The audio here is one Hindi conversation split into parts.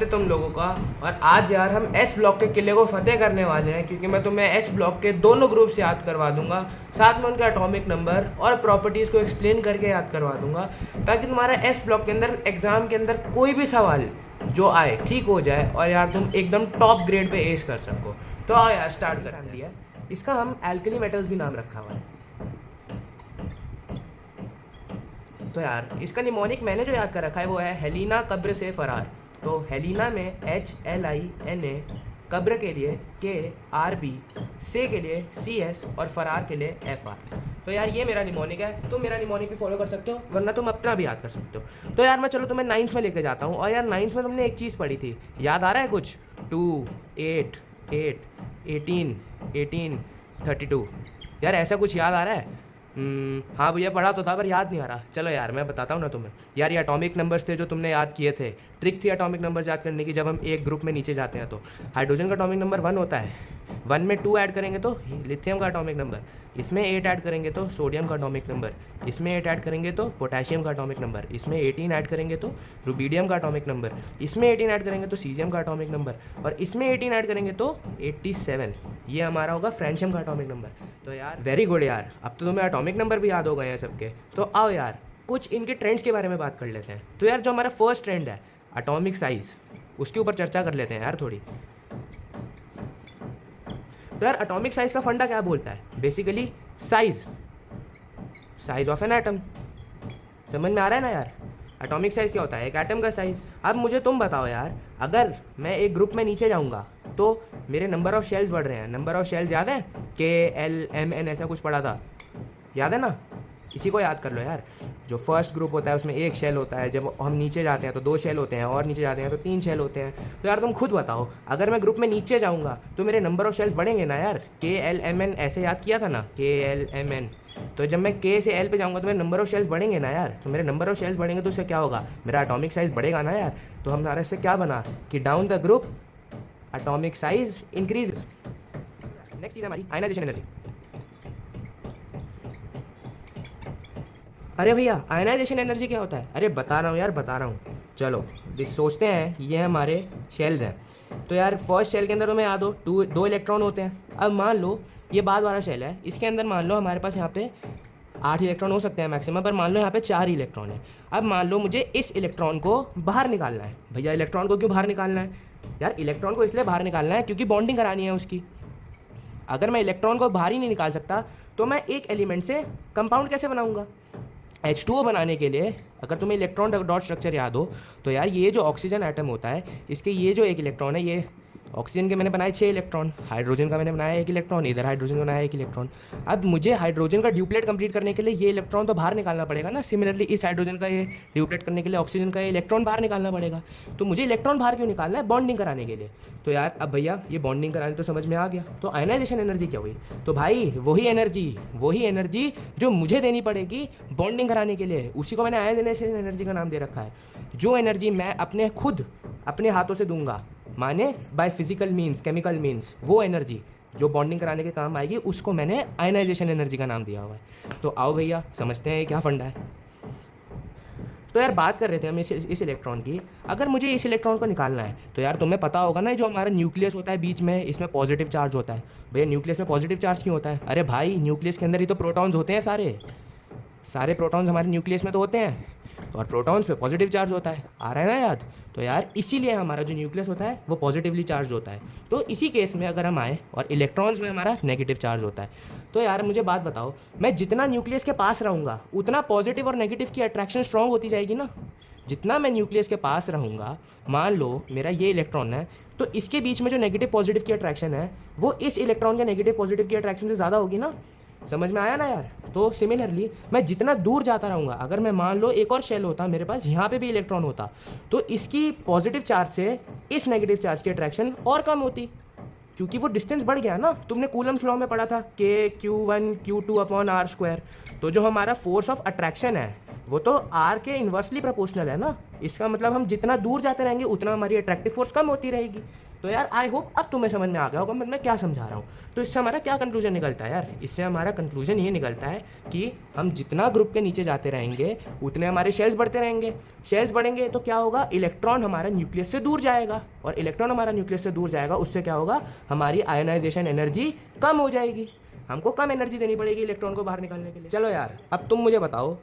स्वागत है तुम लोगों का। और आज यार हम एस ब्लॉक के किले को फतेह करने वाले हैं, क्योंकि मैं तुम्हें एस ब्लॉक के दोनों ग्रुप्स याद करवा दूंगा, साथ में उनके एटॉमिक नंबर और प्रॉपर्टीज़ को एक्सप्लेन करके याद करवा दूंगा, ताकि तुम्हारा एस ब्लॉक के अंदर एग्ज़ाम के अंदर कोई भी सवाल जो आए ठीक हो जाए और यार तुम एकदम टॉप ग्रेड पे एस कर सको। तो आओ यार स्टार्ट करते हैं। इसका हम एल्कली मेटल्स भी नाम रखा हुआ है। तो यार इसका निमोनिक मैंने जो याद कर रखा है वो है हेलिना कब्र से फरार। तो हेलिना में HLINA, कब्र के लिए KRB, से के लिए CS और फरार के लिए FR। तो यार ये मेरा निमोनिक है, तुम मेरा निमोनिक भी फॉलो कर सकते हो, वरना तुम अपना भी याद कर सकते हो। तो यार मैं चलो तुम्हें 9th में लेके जाता हूँ। और यार 9th में तुमने एक चीज़ पढ़ी थी, याद आ रहा है कुछ? 2, 8, 8, 18, 18, 32। यार ऐसा कुछ याद आ रहा है? हाँ भैया पढ़ा तो था पर याद नहीं आ रहा। चलो यार मैं बताता हूँ ना तुम्हें। यार ये एटॉमिक नंबर्स थे जो तुमने याद किए थे, ट्रिक थी एटॉमिक नंबर याद करने की। जब हम एक ग्रुप में नीचे जाते हैं तो हाइड्रोजन का एटॉमिक नंबर 1 होता है, 1 में 2 ऐड करेंगे तो लिथियम का एटॉमिक नंबर, इसमें 8 ऐड करेंगे तो सोडियम का एटॉमिक नंबर, इसमें 8 ऐड करेंगे तो पोटेशियम का एटॉमिक नंबर, इसमें 18 ऐड करेंगे तो रुबीडियम का एटॉमिक नंबर, इसमें 18 ऐड करेंगे तो सीजियम का एटॉमिक नंबर, और इसमें 18 ऐड करेंगे तो 87। ये हमारा होगा फ्रेंशियम का एटॉमिक नंबर। तो यार वेरी गुड यार, अब तो तुम्हें एटॉमिक नंबर भी याद हो गए हैं सबके। तो आओ यार कुछ इनके ट्रेंड्स के बारे में बात कर लेते हैं। तो यार जो हमारा फर्स्ट ट्रेंड है एटॉमिक साइज़, उसके ऊपर चर्चा कर लेते हैं यार थोड़ी। तो यार एटॉमिक साइज़ का फंडा क्या बोलता है? Basically size of an atom. समझ में आ रहा है ना यार? एटॉमिक साइज़ क्या होता है? एक एटम का साइज़। अब मुझे तुम बताओ यार, अगर मैं एक ग्रुप में नीचे जाऊंगा तो मेरे नंबर ऑफ शेल्स बढ़ रहे हैं। नंबर ऑफ शेल्स याद है? KLMN ऐसा कुछ पढ़ा था, याद है ना? इसी को याद कर लो यार। जो फर्स्ट ग्रुप होता है उसमें एक शेल होता है, जब हम नीचे जाते हैं तो 2 शेल होते हैं, और नीचे जाते हैं तो 3 शेल होते हैं। तो यार तुम खुद बताओ, अगर मैं ग्रुप में नीचे जाऊंगा तो मेरे नंबर ऑफ शेल्स बढ़ेंगे ना यार? KLMN ऐसे याद किया था ना, KLMN। तो जब मैं K से L पे जाऊंगा तो मेरे नंबर ऑफ शेल्स बढ़ेंगे ना यार? तो मेरे नंबर ऑफ शेल्स बढ़ेंगे तो उससे क्या होगा? मेरा एटॉमिक साइज़ बढ़ेगा ना यार? तो हमारा इससे क्या बना कि down the group atomic size increase. Next चीज़ हमारी आयनाइजेशन एनर्जी। अरे भैया आयनाइजेशन एनर्जी क्या होता है? अरे बता रहा हूँ यार, बता रहा हूँ। चलो सोचते हैं, ये हमारे शेल्स हैं। तो यार फर्स्ट शेल के अंदर तुम्हें याद हो 2 इलेक्ट्रॉन होते हैं। अब मान लो ये बाद वाला शेल है, इसके अंदर मान लो हमारे पास यहाँ पे 8 इलेक्ट्रॉन हो सकते हैं मैक्सिमम, पर मान लो यहाँ पे 4 इलेक्ट्रॉन है। अब मान लो मुझे इस इलेक्ट्रॉन को बाहर निकालना है। भैया इलेक्ट्रॉन को क्यों बाहर निकालना है? यार इलेक्ट्रॉन को इसलिए बाहर निकालना है क्योंकि बॉन्डिंग करानी है उसकी। अगर मैं इलेक्ट्रॉन को बाहर ही नहीं निकाल सकता तो मैं एक एलिमेंट से कंपाउंड कैसे बनाऊंगा? H2O बनाने के लिए अगर तुम्हें इलेक्ट्रॉन डॉट स्ट्रक्चर याद हो तो यार ये जो ऑक्सीजन एटम होता है, इसके ये जो एक इलेक्ट्रॉन है, ये ऑक्सीजन के मैंने बनाए 6 इलेक्ट्रॉन, हाइड्रोजन का मैंने बनाया 1 इलेक्ट्रॉन, इधर हाइड्रोजन का बनाया 1 इलेक्ट्रॉन। अब मुझे हाइड्रोजन का ड्यूप्लेट कंप्लीट करने के लिए ये इलेक्ट्रॉन तो बाहर निकालना पड़ेगा ना। सिमिलरली इस हाइड्रोजन का ये ड्यूप्लेट करने के लिए ऑक्सीजन का ये इलेक्ट्रॉन बाहर निकालना पड़ेगा। तो मुझे इलेक्ट्रॉन बाहर क्यों निकालना है? बॉन्डिंग कराने के लिए। तो यार अब भैया ये बॉन्डिंग कराने तो समझ में आ गया। तो आयनाइजेशन एनर्जी क्या हुई? तो भाई वही एनर्जी जो मुझे देनी पड़ेगी बॉन्डिंग कराने के लिए, उसी को मैंने आयनाइजेशन एनर्जी का नाम दे रखा है। जो एनर्जी मैं अपने हाथों से दूंगा, माने by physical means, chemical means, वो एनर्जी जो बॉन्डिंग कराने के काम आएगी, उसको मैंने आयनाइजेशन एनर्जी का नाम दिया हुआ है। तो आओ भैया समझते हैं क्या फंडा है। तो यार बात कर रहे थे हम इस इलेक्ट्रॉन की। अगर मुझे इस इलेक्ट्रॉन को निकालना है तो यार तुम्हें पता होगा ना, जो हमारा न्यूक्लियस होता है बीच में, इसमें पॉजिटिव चार्ज होता है। भैया न्यूक्लियस में पॉजिटिव चार्ज क्यों होता है? अरे भाई न्यूक्लियस के अंदर ही तो प्रोटॉन्स होते हैं, सारे प्रोटॉन्स हमारे न्यूक्लियस में तो होते हैं, और प्रोटॉन्स पे पॉजिटिव चार्ज होता है। आ रहा है ना याद? तो यार इसीलिए हमारा जो न्यूक्लियस होता है वो पॉजिटिवली चार्ज होता है। तो इसी केस में अगर हम आए और इलेक्ट्रॉन्स में हमारा नेगेटिव चार्ज होता है, तो यार मुझे बात बताओ, मैं जितना न्यूक्लियस के पास रहूँगा उतना पॉजिटिव और नेगेटिव की अट्रैक्शन स्ट्रॉन्ग होती जाएगी ना। जितना मैं न्यूक्लियस के पास रहूँगा, मान लो मेरा ये इलेक्ट्रॉन है, तो इसके बीच में जो नेगेटिव पॉजिटिव की अट्रैक्शन है वो इस इलेक्ट्रॉन के नेगेटिव पॉजिटिव की अट्रैक्शन से ज़्यादा होगी ना। समझ में आया ना यार? तो सिमिलरली मैं जितना दूर जाता रहूँगा, अगर मैं मान लो एक और शेल होता मेरे पास, यहाँ पे भी इलेक्ट्रॉन होता, तो इसकी पॉजिटिव चार्ज से इस नेगेटिव चार्ज की अट्रैक्शन और कम होती, क्योंकि वो डिस्टेंस बढ़ गया ना। तुमने कूलम्स लॉ में पढ़ा था K Q1 Q2 upon R²। तो जो हमारा फोर्स ऑफ अट्रैक्शन है वो तो आर के इन्वर्सली प्रोपोर्शनल है ना। इसका मतलब हम जितना दूर जाते रहेंगे उतना हमारी अट्रैक्टिव फोर्स कम होती रहेगी। तो यार आई होप अब तुम्हें समझ में आ गया होगा मैं क्या समझा रहा हूँ। तो इससे हमारा क्या कंक्लूजन निकलता है यार, इससे हमारा कंक्लूजन ये निकलता है कि हम जितना ग्रुप के नीचे जाते रहेंगे उतने हमारे शेल्स बढ़ते रहेंगे। शेल्स बढ़ेंगे तो क्या होगा, इलेक्ट्रॉन हमारा न्यूक्लियस से दूर जाएगा, और इलेक्ट्रॉन हमारा न्यूक्लियस से दूर जाएगा, उससे क्या होगा, हमारी आयोनाइजेशन एनर्जी कम हो जाएगी। हमको कम एनर्जी देनी पड़ेगी इलेक्ट्रॉन को बाहर निकालने के लिए। चलो यार अब तुम मुझे बताओ,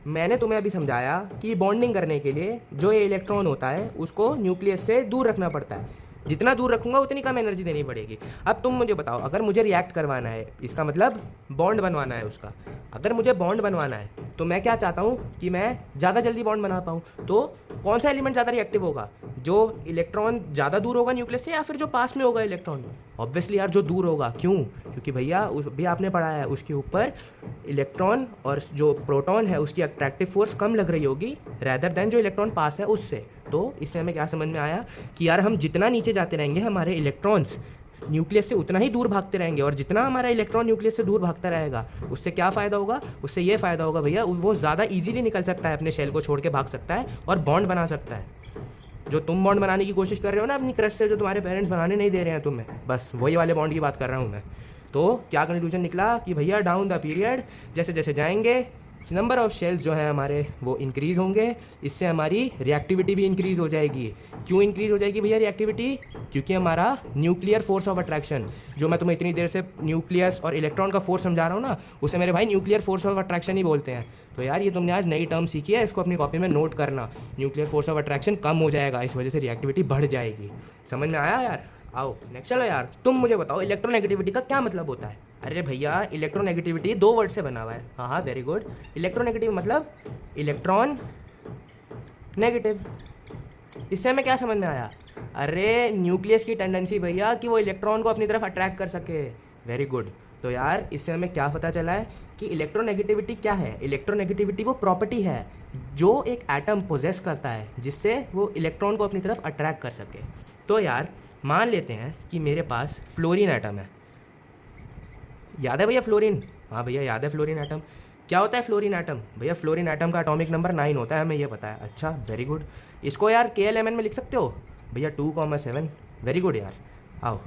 मैंने तुम्हें अभी समझाया कि बॉन्डिंग करने के लिए जो ये इलेक्ट्रॉन होता है उसको न्यूक्लियस से दूर रखना पड़ता है। जितना दूर रखूंगा उतनी कम एनर्जी देनी पड़ेगी। अब तुम मुझे बताओ, अगर मुझे रिएक्ट करवाना है, इसका मतलब बॉन्ड बनवाना है उसका, अगर मुझे बॉन्ड बनवाना है तो मैं क्या चाहता हूँ कि मैं ज़्यादा जल्दी बॉन्ड बना पाऊँ। तो कौन सा एलिमेंट ज़्यादा रिएक्टिव होगा, जो इलेक्ट्रॉन ज़्यादा दूर होगा न्यूक्लियस से या फिर जो पास में होगा इलेक्ट्रॉन? ऑब्वियसली यार जो दूर होगा। क्यों? क्योंकि भैया भी आपने पढ़ा है उसके ऊपर इलेक्ट्रॉन और जो प्रोटॉन है उसकी अट्रैक्टिव फोर्स कम लग रही होगी रैदर देन जो इलेक्ट्रॉन पास है उससे। तो इससे हमें क्या समझ में आया कि यार हम जितना नीचे जाते रहेंगे हमारे इलेक्ट्रॉन्स न्यूक्लियस से उतना ही दूर भागते रहेंगे, और जितना हमारा इलेक्ट्रॉन न्यूक्लियस से दूर भागता रहेगा उससे क्या फ़ायदा होगा, उससे ये फ़ायदा होगा भैया वो ज़्यादा इजीली निकल सकता है, अपने शेल को छोड़ के भाग सकता है और बॉन्ड बना सकता है। जो तुम बॉन्ड बनाने की कोशिश कर रहे हो ना अपनी क्रश से, जो तुम्हारे पेरेंट्स बनाने नहीं दे रहे हैं तुम्हें, बस वही वाले बॉन्ड की बात कर रहा हूँ मैं। तो क्या कंक्लूजन निकला कि भैया डाउन द पीरियड जैसे जैसे जाएंगे नंबर ऑफ शेल्स जो है हमारे वो इंक्रीज़ होंगे, इससे हमारी रिएक्टिविटी भी इंक्रीज़ हो जाएगी। क्यों इंक्रीज़ हो जाएगी भैया रिएक्टिविटी? क्योंकि हमारा न्यूक्लियर फोर्स ऑफ अट्रैक्शन, जो मैं तुम्हें इतनी देर से न्यूक्लियस और इलेक्ट्रॉन का फोर्स समझा रहा हूँ ना, उसे मेरे भाई न्यूक्लियर फोर्स ऑफ अट्रैक्शन ही बोलते हैं। तो यार ये तुमने आज नई टर्म सीखी है, इसको अपनी कॉपी में नोट करना। न्यूक्लियर फोर्स ऑफ अट्रैक्शन कम हो जाएगा, इस वजह से रिएक्टिविटी बढ़ जाएगी। समझ में आया यार? आओ नेक्स्ट। चलो यार तुम मुझे बताओ इलेक्ट्रोनेगेटिविटी का क्या मतलब होता है? अरे भैया इलेक्ट्रोनेगेटिविटी 2 वर्ड से बना हुआ है। हाँ वेरी गुड। इलेक्ट्रोनेगेटिव मतलब इलेक्ट्रॉन नेगेटिव। इससे हमें क्या समझ में आया? अरे न्यूक्लियस की टेंडेंसी भैया कि वो इलेक्ट्रॉन को अपनी तरफ अट्रैक्ट कर सके। Very good. तो यार इससे हमें क्या पता चला है कि इलेक्ट्रोनेगेटिविटी क्या है? इलेक्ट्रोनेगेटिविटी वो प्रॉपर्टी है जो एक एटम पोजेस करता है जिससे वो इलेक्ट्रॉन को अपनी तरफ अट्रैक्ट कर सके। तो यार मान लेते हैं कि मेरे पास फ्लोरीन एटम है। याद है भैया फ्लोरीन? हाँ भैया याद है फ्लोरीन एटम। क्या होता है फ्लोरीन एटम? भैया फ्लोरीन एटम का एटॉमिक नंबर 9 होता है, हमें ये पता है। अच्छा वेरी गुड। इसको यार KLMN में लिख सकते हो भैया 2,7। वेरी गुड यार। आओ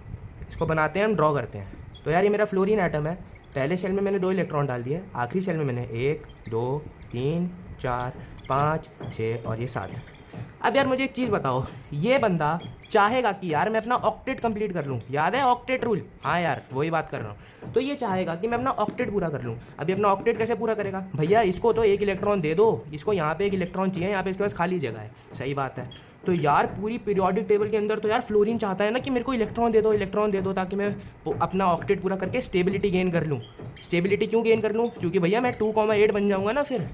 इसको बनाते हैं, हम ड्रॉ करते हैं। तो यार ये मेरा फ्लोरीन एटम है। पहले शेल में मैंने 2 इलेक्ट्रॉन डाल दिए, आखिरी शेल में मैंने 1 2 3 4 5 6 और ये 7। अब यार मुझे एक चीज़ बताओ, ये बंदा चाहेगा कि यार मैं अपना ऑक्टेट कंप्लीट कर लूँ। याद है ऑक्टेट रूल? हाँ यार वही बात कर रहा हूँ। तो ये चाहेगा कि मैं अपना ऑक्टेट पूरा कर लूँ। अभी अपना ऑक्टेट कैसे पूरा करेगा भैया? इसको तो 1 इलेक्ट्रॉन दे दो, इसको यहाँ पे 1 इलेक्ट्रॉन चाहिए, यहाँ पे इसके पास खाली जगह है। सही बात है। तो यार पूरी पीरियोडिक टेबल के अंदर तो यार फ्लोरीन चाहता है ना कि मेरे को इलेक्ट्रॉन दे दो ताकि मैं अपना ऑक्टेट पूरा करके स्टेबिलिटी गेन कर लूँ। स्टेबिलिटी क्यों गेन कर लूँ? क्योंकि भैया मैं 2,8 बन जाऊँगा ना, फिर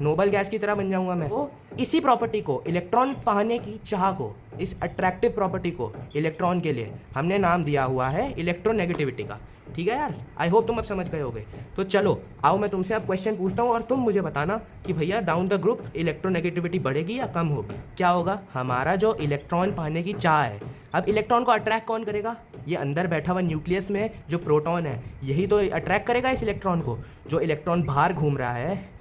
नोबल गैस की तरह बन जाऊंगा मैं। तो इसी प्रॉपर्टी को, इलेक्ट्रॉन पाने की चाह को, इस अट्रैक्टिव प्रॉपर्टी को इलेक्ट्रॉन के लिए हमने नाम दिया हुआ है इलेक्ट्रोनेगेटिविटी का। ठीक है यार, आई होप तुम अब समझ गए होगे। तो चलो आओ मैं तुमसे अब क्वेश्चन पूछता हूँ और तुम मुझे बताना कि भैया डाउन द ग्रुप इलेक्ट्रोनेगेटिविटी बढ़ेगी या कम होगी। क्या होगा? हमारा जो इलेक्ट्रॉन पाने की चाह है, अब इलेक्ट्रॉन को अट्रैक्ट कौन करेगा? ये अंदर बैठा हुआ न्यूक्लियस में जो प्रोटॉन है यही तो अट्रैक्ट करेगा इस इलेक्ट्रॉन को। जो इलेक्ट्रॉन बाहर घूम रहा है,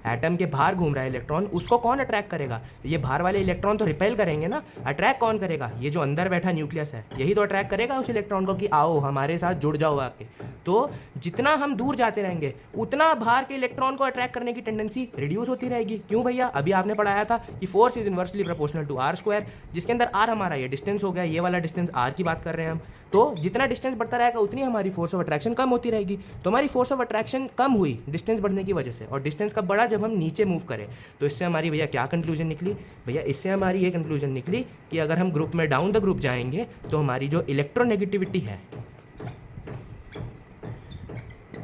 एटम के बाहर घूम रहा है इलेक्ट्रॉन, उसको कौन अट्रैक्ट करेगा? ये बाहर वाले इलेक्ट्रॉन तो रिपेल करेंगे ना। अट्रैक्ट कौन करेगा? ये जो अंदर बैठा न्यूक्लियस है यही तो अट्रैक्ट करेगा उस इलेक्ट्रॉन को कि आओ हमारे साथ जुड़ जाओ आके। तो जितना हम दूर जाते रहेंगे उतना बाहर के इलेक्ट्रॉन को अट्रैक्ट करने की टेंडेंसी रिड्यूस होती रहेगी। क्यों भैया? अभी आपने पढ़ाया था कि force is inversely proportional to r², जिसके अंदर r हमारा ये डिस्टेंस हो गया, ये वाला डिस्टेंस r की बात कर रहे हैं हम। तो जितना डिस्टेंस बढ़ता रहेगा उतनी हमारी फोर्स ऑफ अट्रैक्शन कम होती रहेगी। तो हमारी फोर्स ऑफ अट्रैक्शन कम हुई डिस्टेंस बढ़ने की वजह से, और डिस्टेंस कब बढ़ा? जब हम नीचे मूव करें। तो इससे हमारी भैया क्या कंक्लूजन निकली? भैया इससे हमारी ये कंक्लूजन निकली कि अगर हम ग्रुप में डाउन द ग्रुप जाएंगे तो हमारी जो इलेक्ट्रोनेगेटिविटी है,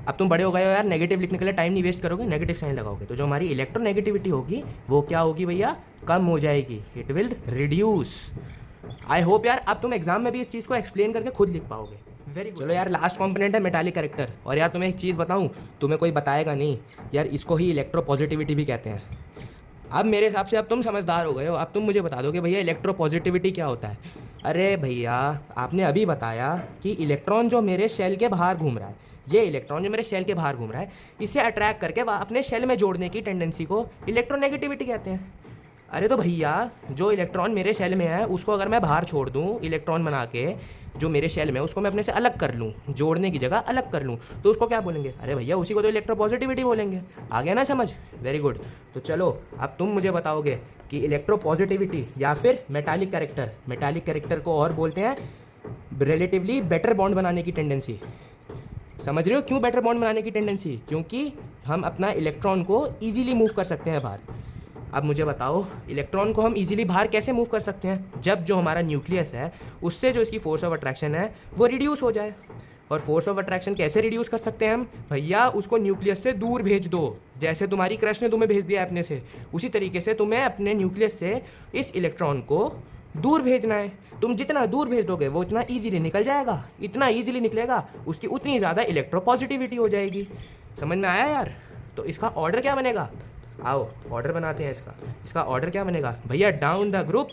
अब तुम बड़े हो गए हो यार, नेगेटिव लिखने के लिए टाइम नहीं वेस्ट करोगे, नेगेटिव साइन लगाओगे, तो जो हमारी इलेक्ट्रोनेगेटिविटी होगी वो क्या होगी भैया? कम हो जाएगी। It will reduce. I hope यार अब तुम एग्जाम में भी इस चीज़ को एक्सप्लेन करके खुद लिख पाओगे। Very good. चलो यार लास्ट कंपोनेंट है मेटालिक कैरेक्टर। और यार तुम्हें एक चीज़ बताऊं, तुम्हें कोई बताएगा नहीं यार, इसको ही इलेक्ट्रोपॉजिटिविटी भी कहते हैं। अब मेरे हिसाब से अब तुम समझदार हो गए हो, अब तुम मुझे बता दो कि भैया इलेक्ट्रोपॉजिटिविटी क्या होता है। अरे भैया, आपने अभी बताया कि इलेक्ट्रॉन जो मेरे शेल के बाहर घूम रहा है, ये इलेक्ट्रॉन जो मेरे शेल के बाहर घूम रहा है, इसे अट्रैक्ट करके अपने शेल में जोड़ने की टेंडेंसी को इलेक्ट्रोनेगेटिविटी कहते हैं। अरे तो भैया, जो इलेक्ट्रॉन मेरे शेल में है उसको अगर मैं बाहर छोड़ दूँ इलेक्ट्रॉन बना के, जो मेरे शेल में है उसको मैं अपने से अलग कर लूँ, जोड़ने की जगह अलग कर लूँ, तो उसको क्या बोलेंगे? अरे भैया, उसी को तो इलेक्ट्रोपॉजिटिविटी बोलेंगे। आ गया ना समझ? Very good. तो चलो अब तुम मुझे बताओगे कि इलेक्ट्रोपॉजिटिविटी या फिर मेटालिक कैरेक्टर, मेटालिक कैरेक्टर को और बोलते हैं रिलेटिवली बेटर बॉन्ड बनाने की टेंडेंसी। समझ रहे हो क्यों बेटर बॉन्ड बनाने की टेंडेंसी? क्योंकि हम अपना इलेक्ट्रॉन को ईजिली मूव कर सकते हैं बाहर। अब मुझे बताओ, इलेक्ट्रॉन को हम इजीली बाहर कैसे मूव कर सकते हैं? जब जो हमारा न्यूक्लियस है उससे जो इसकी फोर्स ऑफ अट्रैक्शन है वो रिड्यूस हो जाए। और फोर्स ऑफ अट्रैक्शन कैसे रिड्यूस कर सकते हैं हम? भैया, उसको न्यूक्लियस से दूर भेज दो। जैसे तुम्हारी क्रश ने तुम्हें भेज दिया अपने से, उसी तरीके से तुम्हें अपने न्यूक्लियस से इस इलेक्ट्रॉन को दूर भेजना है। तुम जितना दूर भेज दोगे वो इतना ईजिली निकल जाएगा, इतना ईजिली निकलेगा, उसकी उतनी ज़्यादा इलेक्ट्रोपॉजिटिविटी हो जाएगी। समझ में आया यार? तो इसका ऑर्डर क्या बनेगा? आओ ऑर्डर बनाते हैं इसका। इसका ऑर्डर क्या बनेगा भैया? Down the group.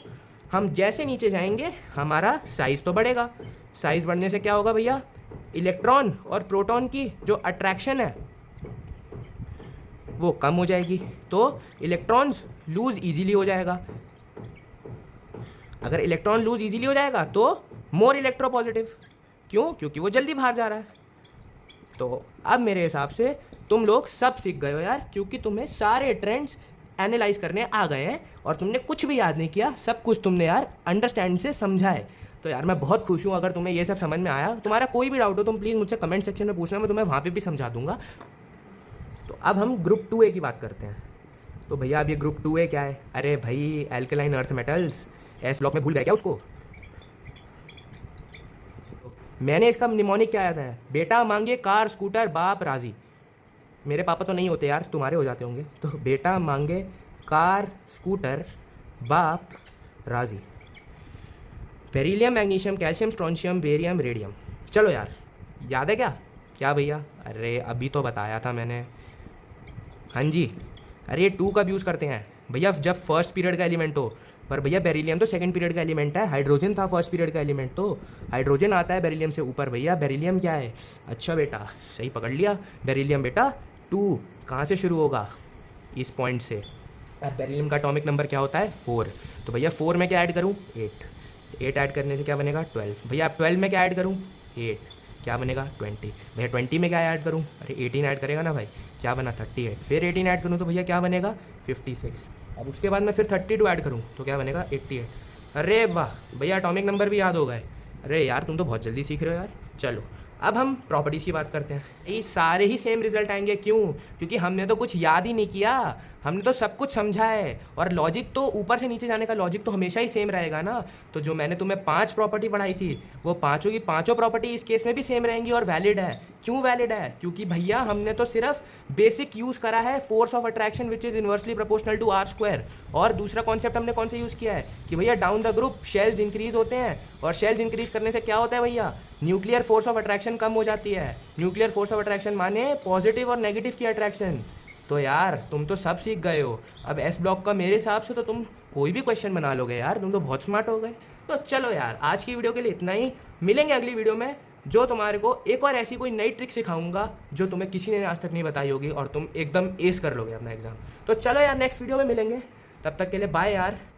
हम जैसे नीचे जाएंगे हमारा साइज़ तो बढ़ेगा। साइज़ बढ़ने से क्या होगा भैया? इलेक्ट्रॉन और प्रोटॉन की जो अट्रैक्शन है वो कम हो जाएगी, तो इलेक्ट्रॉन्स लूज इजीली हो जाएगा। अगर इलेक्ट्रॉन लूज इजीली हो जाएगा तो मोर इलेक्ट्रोपॉजिटिव। क्यों? क्योंकि वो जल्दी बाहर जा रहा है। तो अब मेरे हिसाब से तुम लोग सब सीख गए हो यार, क्योंकि तुम्हें सारे ट्रेंड्स एनालाइज करने आ गए हैं और तुमने कुछ भी याद नहीं किया, सब कुछ तुमने यार अंडरस्टैंड से समझा है। तो यार मैं बहुत खुश हूँ अगर तुम्हें ये सब समझ में आया। तुम्हारा कोई भी डाउट हो तुम प्लीज़ मुझसे कमेंट सेक्शन में पूछना, मैं तुम्हें वहाँ पे भी समझा दूंगा। तो अब हम ग्रुप 2A की बात करते हैं। तो भैया अब ये ग्रुप 2A क्या है? अरे भाई, alkaline earth metals. S block में भूल गए क्या उसको? मैंने इसका निमोनिक क्या याद है? बेटा मांगे कार स्कूटर बाप राजी। मेरे पापा तो नहीं होते यार, तुम्हारे हो जाते होंगे। तो बेटा मांगे कार स्कूटर बाप राजी। Beryllium, magnesium, calcium, strontium, barium, radium. चलो यार, याद है क्या? क्या भैया? अरे अभी तो बताया था मैंने। हाँ जी। अरे ये 2 कब यूज़ करते हैं भैया? जब फर्स्ट पीरियड का एलिमेंट हो। पर भैया बेरिलियम तो सेकंड पीरियड का एलिमेंट है, हाइड्रोजन था फर्स्ट पीरियड का एलिमेंट, तो हाइड्रोजन आता है बेरिलियम से ऊपर। भैया बेरिलियम क्या है? अच्छा बेटा, सही पकड़ लिया। बेरिलियम बेटा 2 कहाँ से शुरू होगा? इस पॉइंट से। अब बेरिलियम का एटॉमिक नंबर क्या होता है? 4। तो भैया 4 में क्या ऐड करूँ? 8। 8 ऐड करने से क्या बनेगा? 12। भैया अब 12 में क्या ऐड करूँ? 8। क्या बनेगा? 20। भैया 20 में क्या ऐड करूँ? अरे 18 ऐड करेगा ना भाई, क्या बना? 38। फिर 18 ऐड करूँ तो भैया क्या बनेगा? 56। अब उसके बाद मैं फिर 32 ऐड करूँ तो क्या बनेगा? 88। अरे वाह भैया, एटॉमिक नंबर भी याद हो गए। अरे यार, तुम तो बहुत जल्दी सीख रहे हो यार। चलो अब हम प्रॉपर्टीज़ की बात करते हैं। ये सारे ही सेम रिजल्ट आएंगे। क्यों? क्योंकि हमने तो कुछ याद ही नहीं किया, हमने तो सब कुछ समझा है। और लॉजिक तो ऊपर से नीचे जाने का लॉजिक तो हमेशा ही सेम रहेगा ना। तो जो मैंने तुम्हें 5 प्रॉपर्टी पढ़ाई थी वो पाँचों की पाँचों प्रॉपर्टी इस केस में भी सेम रहेंगी और वैलिड है। क्यों वैलिड है? क्योंकि भैया हमने तो सिर्फ बेसिक यूज़ करा है, force of attraction which is inversely proportional to r square. और दूसरा कॉन्सेप्ट हमने कौन सा यूज़ किया है कि भैया down the group shells increase होते हैं, और शेल्स इंक्रीज करने से क्या होता है भैया? न्यूक्लियर फोर्स ऑफ अट्रैक्शन कम हो जाती है। न्यूक्लियर फोर्स ऑफ अट्रैक्शन माने पॉजिटिव और नेगेटिव की अट्रैक्शन। तो यार तुम तो सब सीख गए हो। अब एस ब्लॉक का मेरे हिसाब से तो तुम कोई भी क्वेश्चन बना लोगे यार, तुम तो बहुत स्मार्ट हो गए। तो चलो यार, आज की वीडियो के लिए इतना ही। मिलेंगे अगली वीडियो में, जो तुम्हारे को एक और ऐसी कोई नई ट्रिक सिखाऊंगा जो तुम्हें किसी ने आज तक नहीं बताई होगी, और तुम एकदम एस कर लोगे अपना एग्जाम। तो चलो यार, नेक्स्ट वीडियो में मिलेंगे। तब तक के लिए बाय यार।